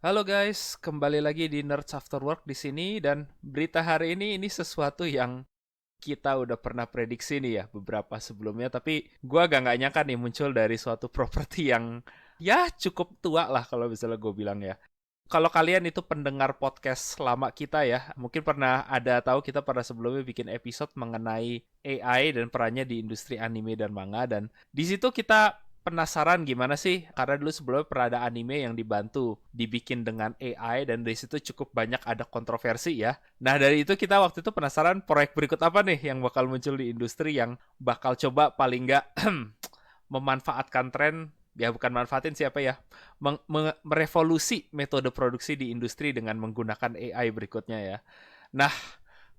Halo guys, kembali lagi di Nerds After Work di sini dan berita hari ini sesuatu yang kita udah pernah prediksi nih ya beberapa sebelumnya, tapi gua agak nggak nyangka nih muncul dari suatu properti yang ya cukup tua lah kalau misalnya gue bilang ya. Kalau kalian itu pendengar podcast lama kita ya, mungkin pernah ada tahu kita pernah sebelumnya bikin episode mengenai AI dan perannya di industri anime dan manga, dan di situ kita penasaran gimana sih, karena dulu sebelumnya pernah ada anime yang dibantu dibikin dengan AI dan dari situ cukup banyak ada kontroversi ya. Nah dari itu kita waktu itu penasaran proyek berikut apa nih yang bakal muncul di industri yang bakal coba paling nggak memanfaatkan tren, ya bukan manfaatin siapa ya, merevolusi metode produksi di industri dengan menggunakan AI berikutnya ya. Nah,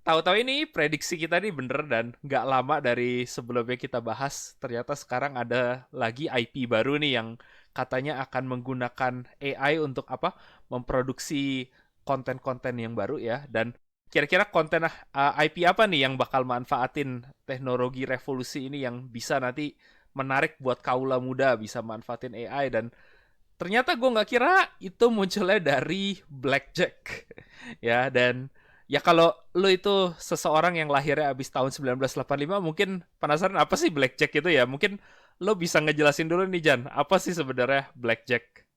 tahu-tahu ini prediksi kita nih bener, dan nggak lama dari sebelumnya kita bahas, ternyata sekarang ada lagi IP baru nih yang katanya akan menggunakan AI untuk apa? Memproduksi konten-konten yang baru ya. Dan kira-kira konten IP apa nih yang bakal manfaatin teknologi revolusi ini yang bisa nanti menarik buat kaula muda bisa manfaatin AI. Dan ternyata gue nggak kira itu munculnya dari Blackjack ya. Dan ya kalau lo itu seseorang yang lahirnya abis tahun 1985 mungkin penasaran apa sih Blackjack itu ya. Mungkin lo bisa ngejelasin dulu nih Jan, apa sih sebenarnya Blackjack?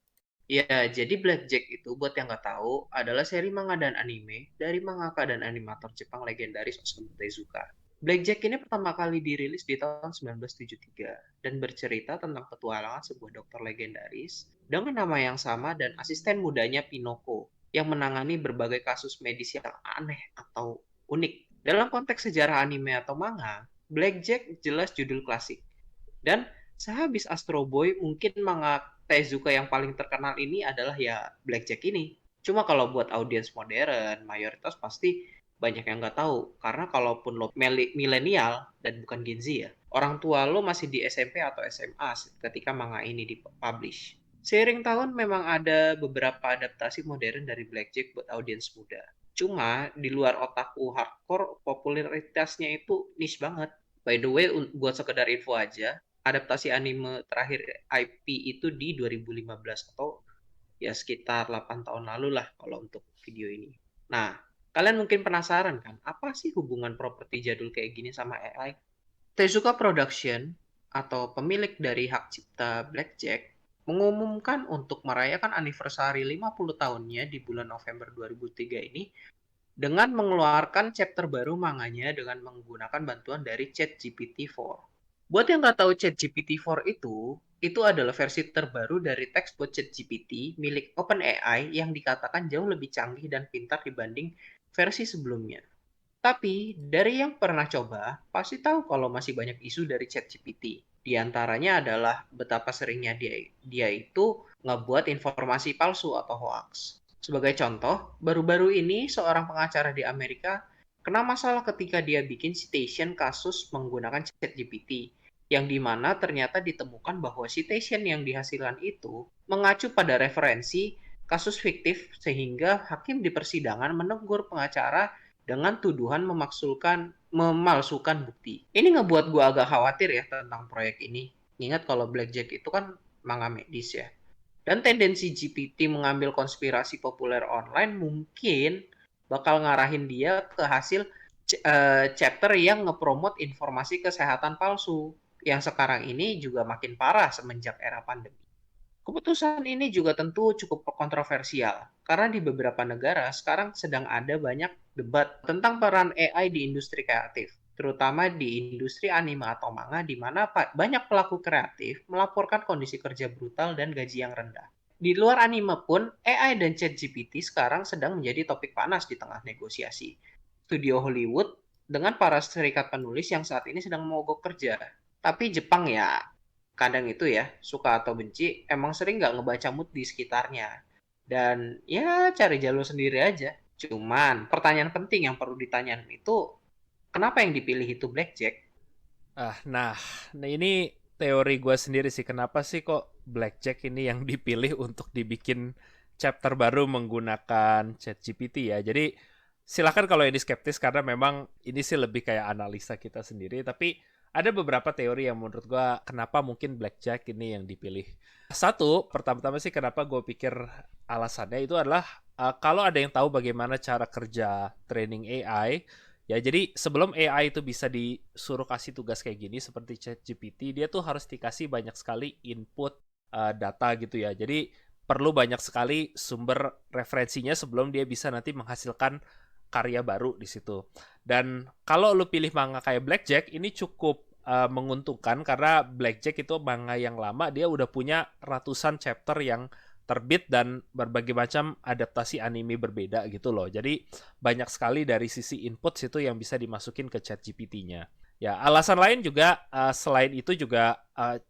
Ya, jadi Blackjack itu buat yang nggak tahu adalah seri manga dan anime dari mangaka dan animator Jepang legendaris Osamu Tezuka. Blackjack ini pertama kali dirilis di tahun 1973 dan bercerita tentang petualangan sebuah dokter legendaris dengan nama yang sama dan asisten mudanya Pinoko yang menangani berbagai kasus medis yang aneh atau unik. Dalam konteks sejarah anime atau manga, Blackjack jelas judul klasik. Dan sehabis Astro Boy, mungkin manga Tezuka yang paling terkenal ini adalah ya Blackjack ini. Cuma kalau buat audiens modern, mayoritas pasti banyak yang nggak tahu. Karena kalaupun lo milenial dan bukan Gen Z ya, orang tua lo masih di SMP atau SMA ketika manga ini dipublish. Seiring tahun memang ada beberapa adaptasi modern dari Blackjack buat audiens muda. Cuma di luar otaku hardcore, popularitasnya itu niche banget. By the way, buat sekedar info aja, adaptasi anime terakhir IP itu di 2015 atau ya sekitar 8 tahun lalu lah kalau untuk video ini. Nah, kalian mungkin penasaran kan, apa sih hubungan properti jadul kayak gini sama AI? Tezuka Production atau pemilik dari hak cipta Blackjack mengumumkan untuk merayakan anniversary 50 tahunnya di bulan November 2003 ini dengan mengeluarkan chapter baru manganya dengan menggunakan bantuan dari ChatGPT-4. Buat yang nggak tahu ChatGPT-4 itu adalah versi terbaru dari teks bot ChatGPT milik OpenAI yang dikatakan jauh lebih canggih dan pintar dibanding versi sebelumnya. Tapi dari yang pernah coba, pasti tahu kalau masih banyak isu dari ChatGPT. Di antaranya adalah betapa seringnya dia itu ngebuat informasi palsu atau hoax. Sebagai contoh, baru-baru ini seorang pengacara di Amerika kena masalah ketika dia bikin citation kasus menggunakan ChatGPT, yang dimana ternyata ditemukan bahwa citation yang dihasilkan itu mengacu pada referensi kasus fiktif sehingga hakim di persidangan menegur pengacara dengan tuduhan memalsukan bukti. Ini ngebuat gue agak khawatir ya tentang proyek ini. Ingat kalau Blackjack itu kan manga medis ya. Dan tendensi GPT mengambil konspirasi populer online mungkin bakal ngarahin dia ke hasil chapter yang ngepromot informasi kesehatan palsu. Yang sekarang ini juga makin parah semenjak era pandemi. Keputusan ini juga tentu cukup kontroversial, karena di beberapa negara sekarang sedang ada banyak debat tentang peran AI di industri kreatif, terutama di industri anime atau manga, di mana banyak pelaku kreatif melaporkan kondisi kerja brutal dan gaji yang rendah. Di luar anime pun, AI dan ChatGPT sekarang sedang menjadi topik panas di tengah negosiasi. Studio Hollywood dengan para serikat penulis yang saat ini sedang mogok kerja. Tapi Jepang ya, kadang itu ya, suka atau benci, emang sering nggak ngebaca mood di sekitarnya. Dan ya cari jalur sendiri aja. Cuman pertanyaan penting yang perlu ditanyakan itu, kenapa yang dipilih itu Blackjack? Nah ini teori gue sendiri sih, kenapa sih kok Blackjack ini yang dipilih untuk dibikin chapter baru menggunakan ChatGPT ya. Jadi silakan kalau ini skeptis, karena memang ini sih lebih kayak analisa kita sendiri. Tapi ada beberapa teori yang menurut gue kenapa mungkin Blackjack ini yang dipilih. Satu, pertama-tama sih kenapa gue pikir alasannya itu adalah kalau ada yang tahu bagaimana cara kerja training AI, ya jadi sebelum AI itu bisa disuruh kasih tugas kayak gini seperti ChatGPT, dia tuh harus dikasih banyak sekali input data gitu ya. Jadi perlu banyak sekali sumber referensinya sebelum dia bisa nanti menghasilkan karya baru di situ. Dan kalau lu pilih manga kayak Blackjack, ini cukup menguntungkan karena Blackjack itu manga yang lama, dia udah punya ratusan chapter yang terbit dan berbagai macam adaptasi anime berbeda gitu loh. Jadi banyak sekali dari sisi input situ yang bisa dimasukin ke chat GPT-nya. Ya, alasan lain juga selain itu juga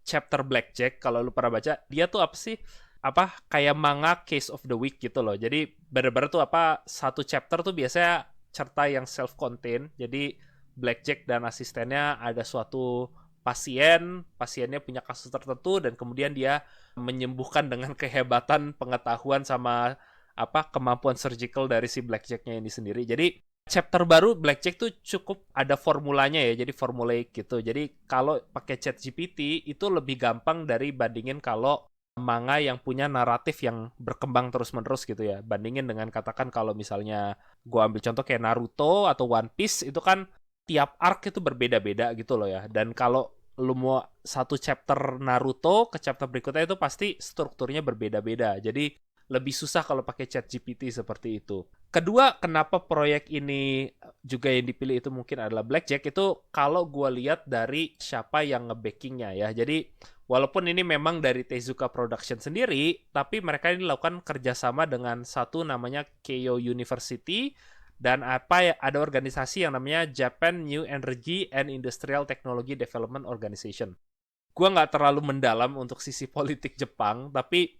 chapter Blackjack kalau lu pernah baca, dia tuh apa sih? Apa kayak manga case of the week gitu loh. Jadi bener-bener tuh apa satu chapter tuh biasanya cerita yang self-contained. Jadi Blackjack dan asistennya ada suatu pasiennya punya kasus tertentu dan kemudian dia menyembuhkan dengan kehebatan pengetahuan sama apa kemampuan surgical dari si Blackjacknya ini sendiri. Jadi chapter baru Blackjack tuh cukup ada formulanya ya, jadi formulaic gitu. Jadi kalau pakai ChatGPT itu lebih gampang dari bandingin kalau manga yang punya naratif yang berkembang terus-menerus gitu ya. Bandingin dengan katakan kalau misalnya gua ambil contoh kayak Naruto atau One Piece itu kan tiap arc itu berbeda-beda gitu loh ya. Dan kalau lu mau satu chapter Naruto ke chapter berikutnya itu pasti strukturnya berbeda-beda. Jadi lebih susah kalau pakai chat GPT seperti itu. Kedua, kenapa proyek ini juga yang dipilih itu mungkin adalah Blackjack itu kalau gue lihat dari siapa yang nge-backingnya ya. Jadi walaupun ini memang dari Tezuka Production sendiri, tapi mereka ini lakukan kerjasama dengan satu namanya Keio University dan ada organisasi yang namanya Japan New Energy and Industrial Technology Development Organization. Gue nggak terlalu mendalam untuk sisi politik Jepang, tapi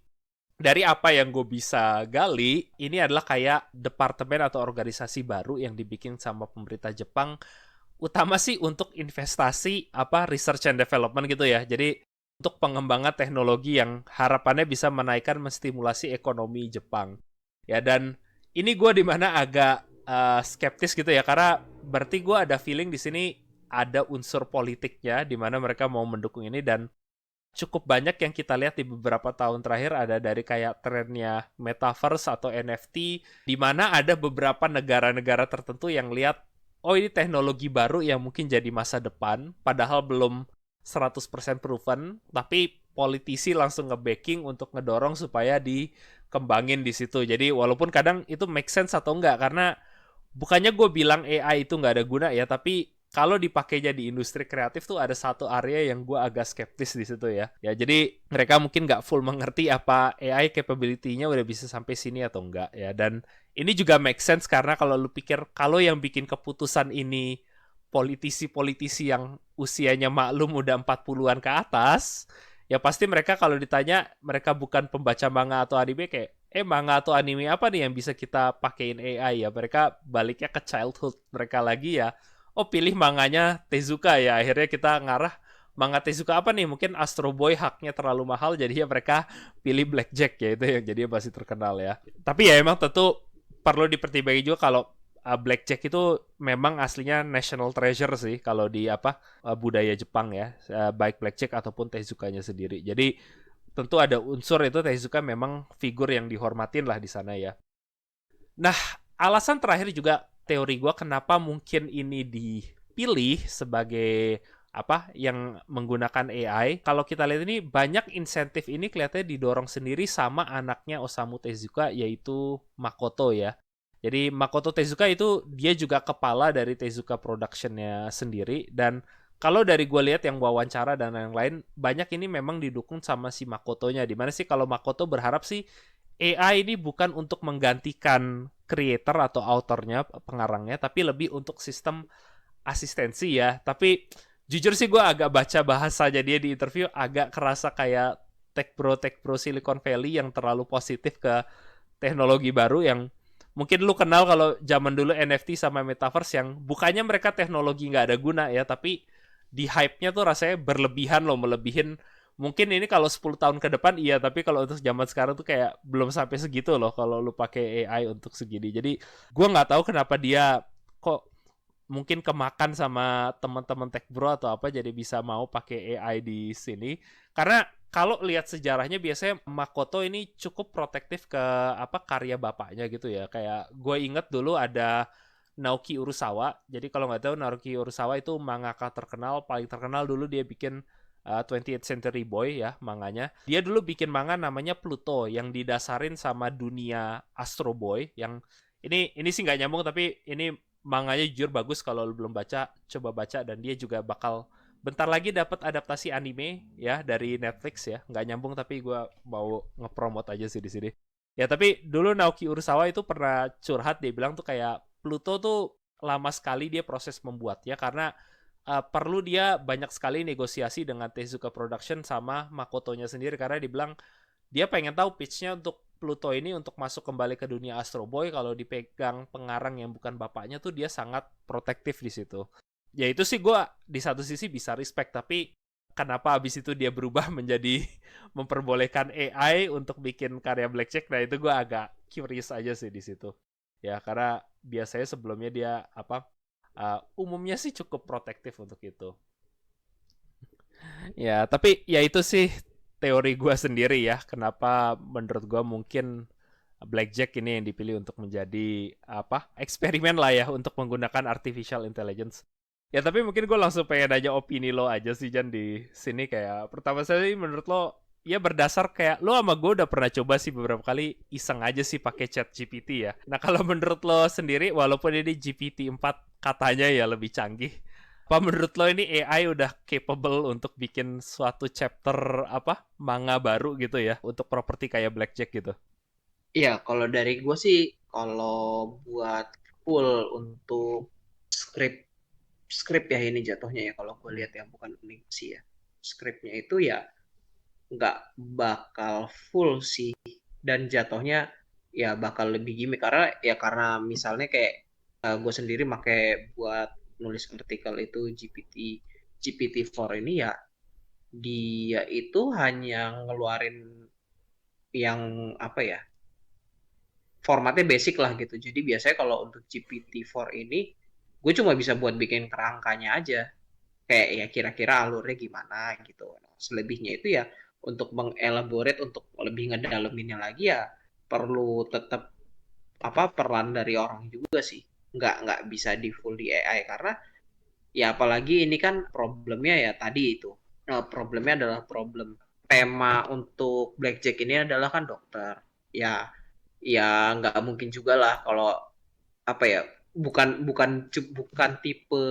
dari apa yang gue bisa gali, ini adalah kayak departemen atau organisasi baru yang dibikin sama pemerintah Jepang, utama sih untuk investasi apa research and development gitu ya. Jadi untuk pengembangan teknologi yang harapannya bisa menaikkan menstimulasi ekonomi Jepang. Ya dan ini gue dimana agak skeptis gitu ya karena berarti gue ada feeling di sini ada unsur politiknya di mana mereka mau mendukung ini dan cukup banyak yang kita lihat di beberapa tahun terakhir ada dari kayak trennya metaverse atau NFT di mana ada beberapa negara-negara tertentu yang lihat oh ini teknologi baru yang mungkin jadi masa depan padahal belum 100% proven tapi politisi langsung nge-backing untuk ngedorong supaya dikembangin di situ. Jadi walaupun kadang itu make sense atau enggak karena bukannya gue bilang AI itu nggak ada guna ya, tapi kalau dipakainya di industri kreatif tuh ada satu area yang gue agak skeptis di situ ya. Ya jadi mereka mungkin nggak full mengerti apa AI capability-nya udah bisa sampai sini atau enggak ya. Dan ini juga make sense karena kalau lu pikir kalau yang bikin keputusan ini politisi-politisi yang usianya maklum udah 40-an ke atas, ya pasti mereka kalau ditanya mereka bukan pembaca manga atau anime kayak manga atau anime apa nih yang bisa kita pakein AI ya mereka baliknya ke childhood mereka lagi ya oh pilih manganya Tezuka ya akhirnya kita ngarah manga Tezuka apa nih mungkin Astro Boy haknya terlalu mahal jadi ya mereka pilih Blackjack ya itu yang jadi masih terkenal ya tapi ya emang tentu perlu dipertimbangkan juga kalau Blackjack itu memang aslinya national treasure sih kalau di apa budaya Jepang ya baik Blackjack ataupun Tezukanya sendiri jadi tentu ada unsur itu Tezuka memang figur yang dihormatin lah di sana ya. Nah, alasan terakhir juga teori gue kenapa mungkin ini dipilih sebagai apa yang menggunakan AI. Kalau kita lihat ini banyak insentif ini kelihatannya didorong sendiri sama anaknya Osamu Tezuka yaitu Makoto ya. Jadi Makoto Tezuka itu dia juga kepala dari Tezuka Production-nya sendiri dan kalau dari gue lihat yang wawancara dan yang lain banyak ini memang didukung sama si Makotonya dimana sih kalau Makoto berharap sih AI ini bukan untuk menggantikan creator atau autornya pengarangnya tapi lebih untuk sistem asistensi ya tapi jujur sih gue agak baca bahasanya dia di interview agak kerasa kayak tech bro Silicon Valley yang terlalu positif ke teknologi baru yang mungkin lu kenal kalau zaman dulu NFT sama Metaverse yang bukannya mereka teknologi nggak ada guna ya tapi di hype-nya tuh rasanya berlebihan loh, melebihin mungkin ini kalau 10 tahun ke depan iya, tapi kalau untuk zaman sekarang tuh kayak belum sampai segitu loh kalau lu pakai AI untuk segini. Jadi gue nggak tahu kenapa dia kok mungkin kemakan sama teman-teman tech bro atau apa jadi bisa mau pakai AI di sini. Karena kalau lihat sejarahnya biasanya Makoto ini cukup protektif ke apa karya bapaknya gitu ya. Kayak gue inget dulu ada Naoki Urasawa. Jadi kalau nggak tahu Naoki Urasawa itu mangaka terkenal, paling terkenal dulu dia bikin 20th Century Boy ya manganya. Dia dulu bikin manga namanya Pluto yang didasarin sama dunia Astro Boy yang ini sih nggak nyambung tapi ini manganya jujur bagus kalau lu belum baca coba baca dan dia juga bakal bentar lagi dapat adaptasi anime ya dari Netflix ya nggak nyambung tapi gue mau ngepromot aja sih di sini ya tapi dulu Naoki Urasawa itu pernah curhat dia bilang tuh kayak Pluto tuh lama sekali dia proses membuatnya karena perlu dia banyak sekali negosiasi dengan Tezuka Production sama Makotonya sendiri karena dibilang dia pengen tahu pitch-nya untuk Pluto ini untuk masuk kembali ke dunia Astro Boy kalau dipegang pengarang yang bukan bapaknya tuh dia sangat protektif di situ. Ya itu sih gue di satu sisi bisa respect tapi kenapa abis itu dia berubah menjadi memperbolehkan AI untuk bikin karya Blackjack nah itu gue agak curious aja sih di situ ya karena biasanya sebelumnya dia apa umumnya sih cukup protektif untuk itu ya tapi ya itu sih teori gue sendiri ya kenapa menurut gue mungkin Blackjack ini yang dipilih untuk menjadi apa eksperimen lah ya untuk menggunakan artificial intelligence. Ya tapi mungkin gue langsung pengen nanya opini lo aja sih Jan di sini kayak pertama sekali menurut lo ya berdasar kayak lo sama gue udah pernah coba sih beberapa kali iseng aja sih pakai chat GPT ya. Nah kalau menurut lo sendiri walaupun ini GPT 4 katanya ya lebih canggih, apa menurut lo ini AI udah capable untuk bikin suatu chapter apa manga baru gitu ya untuk properti kayak Blackjack gitu? Iya, kalau dari gue sih, kalau buat full untuk script script ya ini jatuhnya ya kalau gue Hmm. lihat ya bukan animasi ya. Scriptnya itu ya nggak bakal full sih dan jatuhnya ya bakal lebih gimmick karena misalnya kayak gue sendiri pakai buat nulis artikel itu GPT-4 ini ya dia itu hanya ngeluarin yang apa ya formatnya basic lah gitu. Jadi biasanya kalau untuk GPT-4 ini gue cuma bisa buat bikin kerangkanya aja. Kayak ya kira-kira alurnya gimana gitu. Nah, selebihnya itu ya untuk mengelaborate untuk lebih ngedalaminnya lagi ya perlu tetap apa peran dari orang juga sih. Nggak bisa di full di AI karena ya apalagi ini kan problemnya ya tadi itu. Nah, problemnya adalah problem tema untuk Blackjack ini adalah kan dokter. Ya ya nggak mungkin juga lah kalau apa ya bukan tipe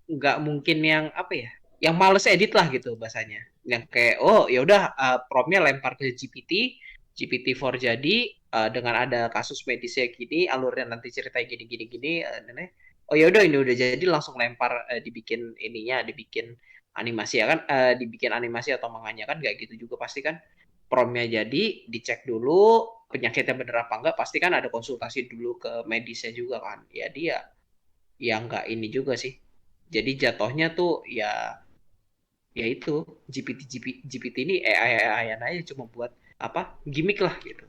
nggak mungkin yang apa ya yang males edit lah gitu bahasanya yang kayak oh ya udah promptnya lempar ke GPT-4 jadi dengan ada kasus medisnya gini alurnya nanti ceritanya gini gini gini oh ya udah ini udah jadi langsung lempar dibikin ininya dibikin animasi ya kan dibikin animasi atau manganya kan nggak gitu juga pasti kan promptnya jadi dicek dulu penyakitnya bener apa enggak pasti kan ada konsultasi dulu ke medisnya juga kan ya dia yang nggak ini juga sih jadi jatuhnya tuh ya itu GPT ini AI aja cuma buat apa gimmick lah gitu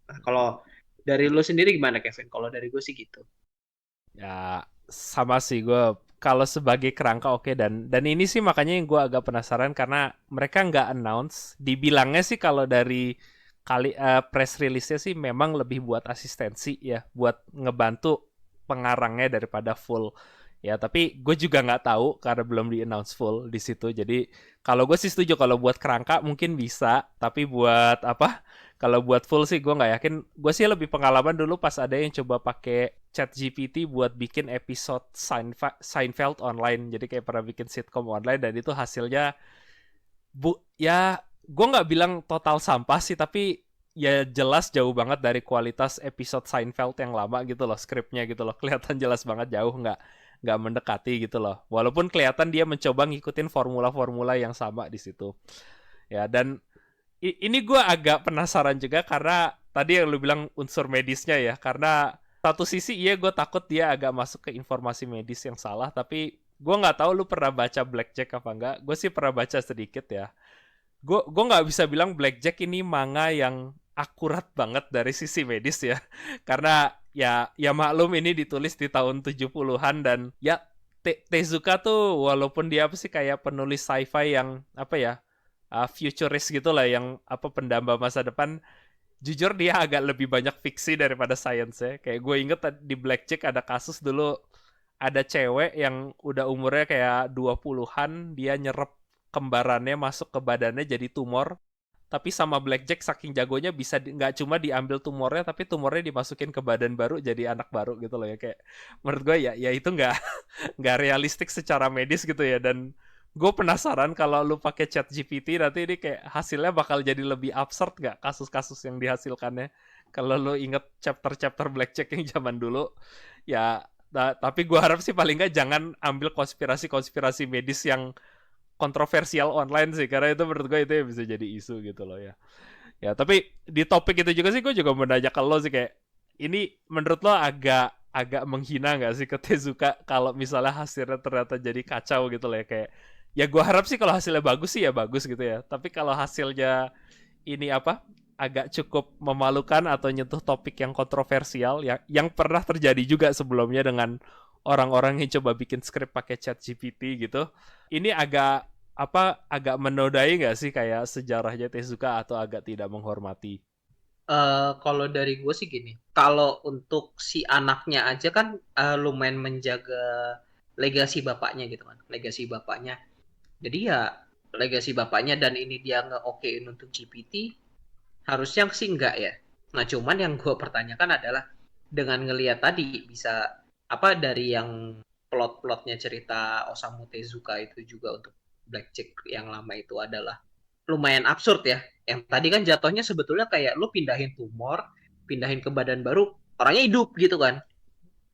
nah kalau dari lo sendiri gimana Kevin kalau dari gue sih gitu. Ya sama sih gue kalau sebagai kerangka oke dan ini sih makanya yang gue agak penasaran karena mereka nggak announce dibilangnya sih kalau dari press release-nya sih memang lebih buat asistensi ya buat ngebantu pengarangnya daripada full ya tapi gue juga nggak tahu karena belum di announce full di situ jadi kalau gue sih setuju kalau buat kerangka mungkin bisa tapi buat apa kalau buat full sih gue nggak yakin. Gue sih lebih pengalaman dulu pas ada yang coba pakai Chat GPT buat bikin episode Seinfeld online. Jadi kayak pernah bikin sitcom online dan itu hasilnya ya gue nggak bilang total sampah sih tapi ya jelas jauh banget dari kualitas episode Seinfeld yang lama gitu loh skripnya gitu loh kelihatan jelas banget jauh nggak mendekati gitu loh walaupun kelihatan dia mencoba ngikutin formula-formula yang sama di situ ya dan ini gue agak penasaran juga karena tadi yang lu bilang unsur medisnya ya karena satu sisi iya gue takut dia agak masuk ke informasi medis yang salah tapi gue nggak tahu lu pernah baca Blackjack apa enggak gue sih pernah baca sedikit ya gue nggak bisa bilang Blackjack ini manga yang akurat banget dari sisi medis ya karena ya maklum ini ditulis di tahun 70-an dan ya Tezuka tuh walaupun dia apa sih kayak penulis sci-fi yang apa ya futurist gitu lah, yang apa pendamba masa depan. Jujur dia agak lebih banyak fiksi daripada science ya. Kayak gue inget di Blackjack ada kasus dulu, ada cewek yang udah umurnya kayak 20-an, dia nyerap kembarannya masuk ke badannya jadi tumor. Tapi sama Blackjack saking jagonya bisa nggak cuma diambil tumornya, tapi tumornya dimasukin ke badan baru jadi anak baru gitu loh ya. Kayak menurut gue ya itu nggak nggak realistik secara medis gitu ya. Dan gue penasaran kalau lu pakai chat GPT nanti ini kayak hasilnya bakal jadi lebih absurd nggak kasus-kasus yang dihasilkannya. Kalau lu inget chapter-chapter Blackjack yang zaman dulu ya. Tapi gue harap sih paling nggak jangan ambil konspirasi-konspirasi medis yang kontroversial online sih, karena itu menurut gue itu yang bisa jadi isu gitu loh ya. Ya tapi di topik itu juga sih gue juga mau nanya ke lo sih, kayak ini menurut lo agak agak menghina nggak sih ke Tezuka kalau misalnya hasilnya ternyata jadi kacau gitu loh ya. Kayak ya gue harap sih kalau hasilnya bagus sih ya bagus gitu ya, tapi kalau hasilnya ini apa agak cukup memalukan atau nyentuh topik yang kontroversial yang pernah terjadi juga sebelumnya dengan orang-orang yang coba bikin skrip pakai chat GPT gitu. Ini agak apa agak menodai nggak sih kayak sejarahnya Tezuka atau agak tidak menghormati? Kalau dari gue sih gini, kalau untuk si anaknya aja kan lumayan menjaga legasi bapaknya gitu kan, legasi bapaknya. Jadi ya legasi bapaknya dan ini dia nggak okein untuk GPT, harusnya sih enggak ya. Nah cuman yang gue pertanyakan adalah dengan ngelihat tadi bisa apa dari yang plot-plotnya cerita Osamu Tezuka itu juga untuk Blackjack yang lama itu adalah lumayan absurd ya. Yang tadi kan jatuhnya sebetulnya kayak lu pindahin tumor, pindahin ke badan baru, orangnya hidup gitu kan.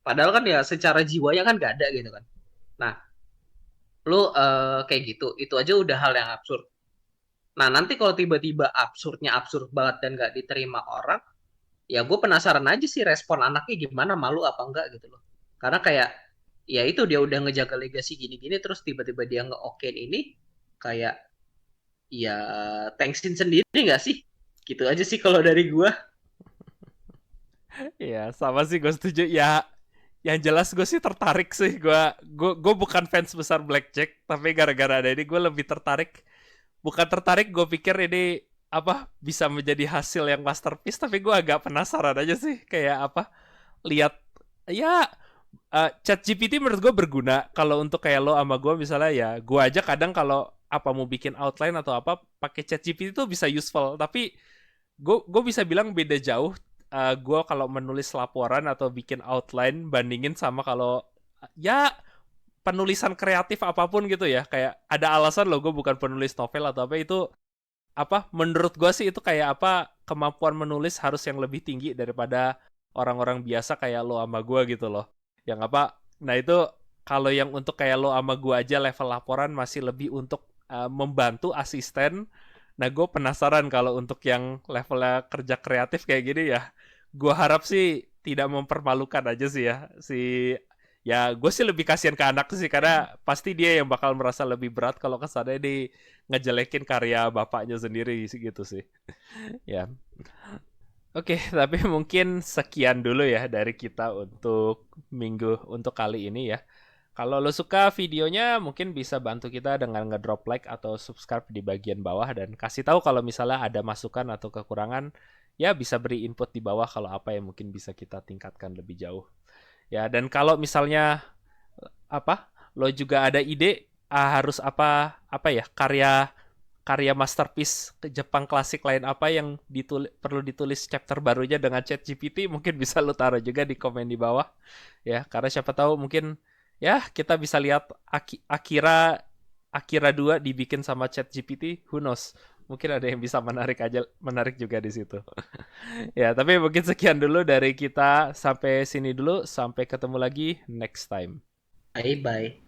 Padahal kan ya secara jiwanya kan gak ada gitu kan. Nah, lu kayak gitu, itu aja udah hal yang absurd. Nah, nanti kalau tiba-tiba absurdnya absurd banget dan gak diterima orang, ya gue penasaran aja sih respon anaknya gimana, malu apa enggak gitu loh. Karena kayak, ya itu dia udah ngejaga legasi gini-gini, terus tiba-tiba dia nge-okein ini, kayak ya thanksin sendiri nggak sih? Gitu aja sih kalau dari gua. Ya sama sih gue setuju ya. Yang jelas gue sih tertarik sih, gue bukan fans besar Blackjack, tapi gara-gara ada ini gue lebih tertarik. Bukan tertarik, gue pikir ini apa bisa menjadi hasil yang masterpiece, tapi gue agak penasaran aja sih kayak apa lihat ya. Chat GPT menurut gue berguna kalau untuk kayak lo sama gue misalnya ya. Gue aja kadang kalau apa mau bikin outline atau apa pakai chat GPT itu bisa useful, tapi gue bisa bilang beda jauh. Gue kalau menulis laporan atau bikin outline bandingin sama kalau ya penulisan kreatif apapun gitu ya. Kayak ada alasan lo gue bukan penulis novel atau apa itu, apa menurut gue sih itu kayak apa kemampuan menulis harus yang lebih tinggi daripada orang-orang biasa kayak lo sama gue gitu loh. Yang apa, nah itu kalau yang untuk kayak lo sama gue aja level laporan masih lebih untuk membantu asisten. Nah gue penasaran kalau untuk yang levelnya kerja kreatif kayak gini ya, gue harap sih tidak mempermalukan aja sih ya si. Ya gue sih lebih kasihan ke anak sih, karena pasti dia yang bakal merasa lebih berat kalau kesannya di ngejelekin karya bapaknya sendiri gitu sih. Ya. Oke, tapi mungkin sekian dulu ya dari kita untuk kali ini ya. Kalau lo suka videonya, mungkin bisa bantu kita dengan ngedrop like atau subscribe di bagian bawah dan kasih tahu kalau misalnya ada masukan atau kekurangan, ya bisa beri input di bawah kalau apa yang mungkin bisa kita tingkatkan lebih jauh. Ya, dan kalau misalnya apa lo juga ada ide harus apa apa ya karya karya masterpiece ke Jepang klasik lain apa yang perlu ditulis chapter barunya dengan chat GPT, mungkin bisa lo taruh juga di komen di bawah ya, karena siapa tahu mungkin ya kita bisa lihat Akira Akira 2 dibikin sama chat GPT, who knows, mungkin ada yang bisa menarik juga di situ. Ya tapi mungkin sekian dulu dari kita, sampai sini dulu, sampai ketemu lagi next time. Bye bye.